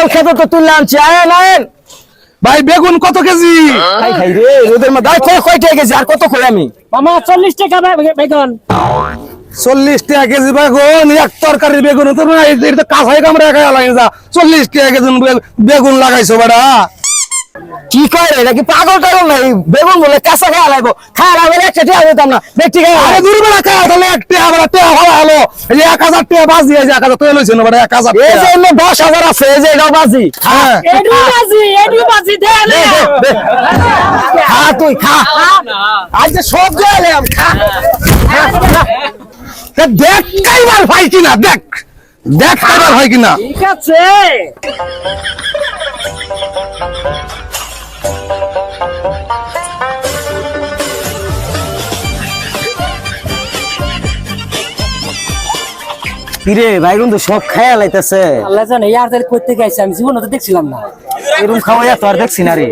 পটল খেতে তো তুললে আনছি আয়েন ভাই বেগুন কত কেজি? খাই খাই রে রোদের মধ্যে কয় টাকা কেজি আর কত করে আমি মামা 40 টাকা বেগুন 40 টাকা কেজি বেগুন, এক তরকারি বেগুন তো না, এটা কাঁচাই কামড়ে খাই লাগে যা। 40 টাকা কেজি বেগুন লাগাইছো বেটা? কি কয় রে নাকি পাগল টাগল নাই বেগুন বলে কাঁচা খাওয়া লাগবো খাওয়া লাগবে একটা টিয়া দিতাম না ব্যক্তি আরে দুর্বেলা খাওয়া তাহলে 1 টাকা বেটা, টাকা হলো হলো এই যে 1000 টাকা বাজ দিয়ে 1000 তো লইছেন বেটা, 1000 এই যে টাকা। 10,000 আছে এই যে এটাও বাজি হ্যাঁ এডু বাজি দে খা তুই খা আজ সব গেলাম খা তা দেখ কাইবার ভাই কিনা, দেখ দেখ কাইবার হয় কিনা। ঠিক আছে কিরে বাইগুন তো সব খায়া লাইতেছে আল্লাহ জানে ইয়ার তাহলে করতে গেছে আমি জীবনে তো দেখছিলাম না এরকম খাওয়া তো আর দেখছি না রে